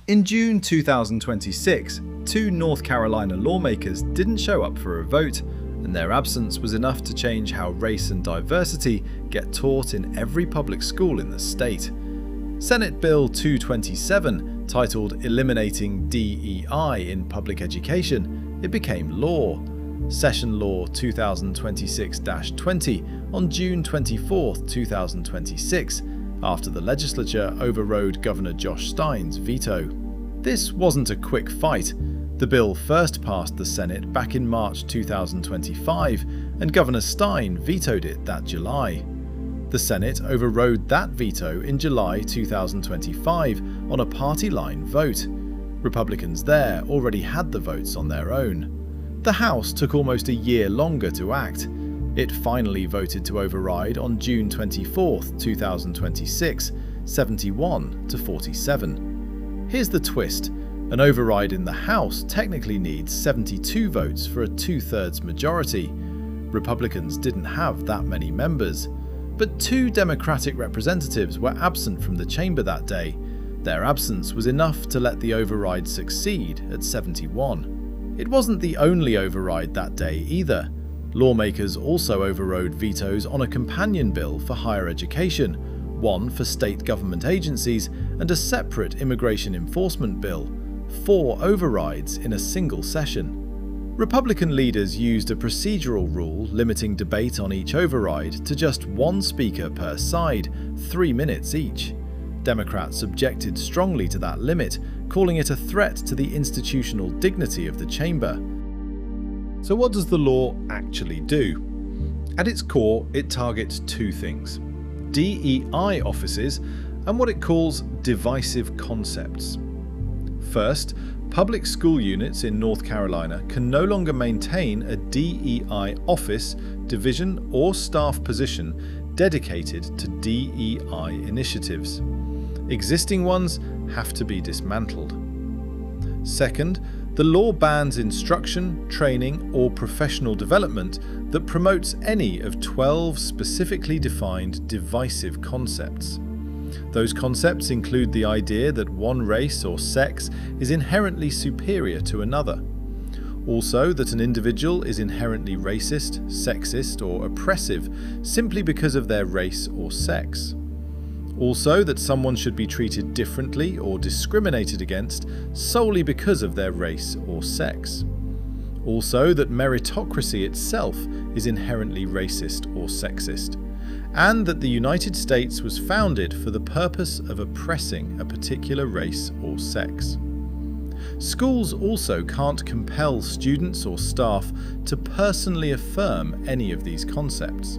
In June 2026, two North Carolina lawmakers didn't show up for a vote, and their absence was enough to change how race and diversity get taught in every public school in the state. Senate Bill 227, titled Eliminating DEI in Public Education, it became law. Session Law 2026-20 on June 24, 2026, after the legislature overrode Governor Josh Stein's veto. This wasn't a quick fight. The bill first passed the Senate back in March 2025, and Governor Stein vetoed it that July. The Senate overrode that veto in July 2025 on a party-line vote. Republicans there already had the votes on their own. The House took almost a year longer to act. It finally voted to override on June 24, 2026, 71-47. Here's the twist. An override in the House technically needs 72 votes for a 2/3 majority. Republicans didn't have that many members. But two Democratic representatives were absent from the chamber that day. Their absence was enough to let the override succeed at 71. It wasn't the only override that day either. Lawmakers also overrode vetoes on a companion bill for higher education, one for state government agencies, and a separate immigration enforcement bill. 4 overrides in a single session. Republican leaders used a procedural rule limiting debate on each override to just one speaker per side, 3 minutes each. Democrats objected strongly to that limit, calling it a threat to the institutional dignity of the chamber. So what does the law actually do? At its core, it targets two things: DEI offices and what it calls divisive concepts. First, public school units in North Carolina can no longer maintain a DEI office, division, or staff position dedicated to DEI initiatives. Existing ones have to be dismantled. Second, the law bans instruction, training, or professional development that promotes any of 12 specifically defined divisive concepts. Those concepts include the idea that one race or sex is inherently superior to another. Also, that an individual is inherently racist, sexist, or oppressive simply because of their race or sex. Also, that someone should be treated differently or discriminated against solely because of their race or sex. Also, that meritocracy itself is inherently racist or sexist. And that the United States was founded for the purpose of oppressing a particular race or sex. Schools also can't compel students or staff to personally affirm any of these concepts.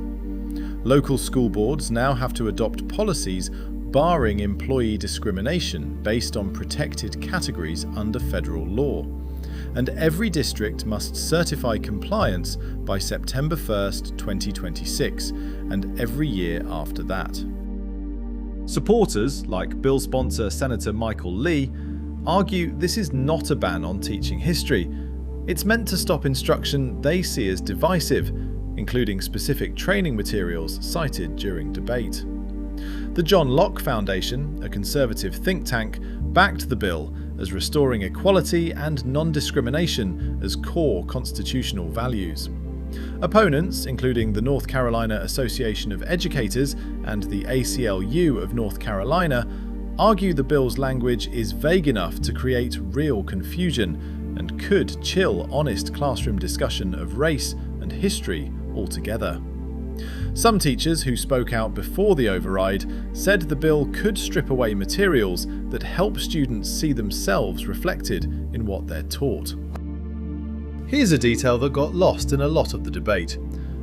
Local school boards now have to adopt policies barring employee discrimination based on protected categories under federal law. And every district must certify compliance by September 1st, 2026, and every year after that. Supporters, like bill sponsor Senator Michael Lee, argue this is not a ban on teaching history. It's meant to stop instruction they see as divisive, including specific training materials cited during debate. The John Locke Foundation, a conservative think tank, backed the bill as restoring equality and non-discrimination as core constitutional values. Opponents, including the North Carolina Association of Educators and the ACLU of North Carolina, argue the bill's language is vague enough to create real confusion and could chill honest classroom discussion of race and history altogether. Some teachers who spoke out before the override said the bill could strip away materials that help students see themselves reflected in what they're taught. Here's a detail that got lost in a lot of the debate.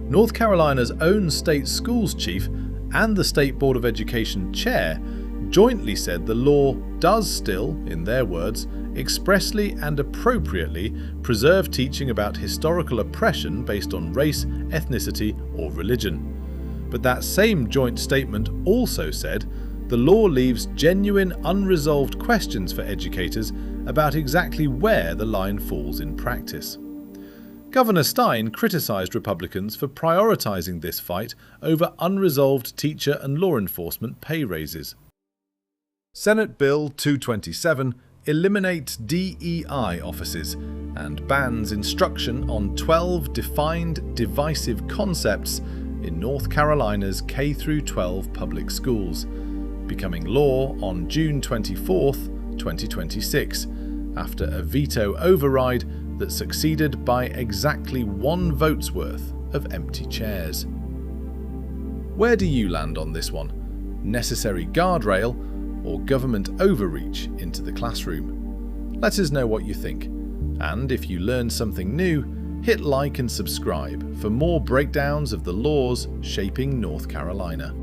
North Carolina's own state schools chief and the State Board of Education chair jointly said the law does still, in their words, expressly and appropriately preserve teaching about historical oppression based on race, ethnicity, or religion. But that same joint statement also said the law leaves genuine unresolved questions for educators about exactly where the line falls in practice. Governor Stein criticised Republicans for prioritising this fight over unresolved teacher and law enforcement pay raises. Senate Bill 227 eliminates DEI offices and bans instruction on 12 defined divisive concepts in North Carolina's K-12 public schools, becoming law on June 24, 2026, after a veto override that succeeded by exactly 1 vote's worth of empty chairs. Where do you land on this one? Necessary guardrail or government overreach into the classroom? Let us know what you think. And if you learned something new, hit like and subscribe for more breakdowns of the laws shaping North Carolina.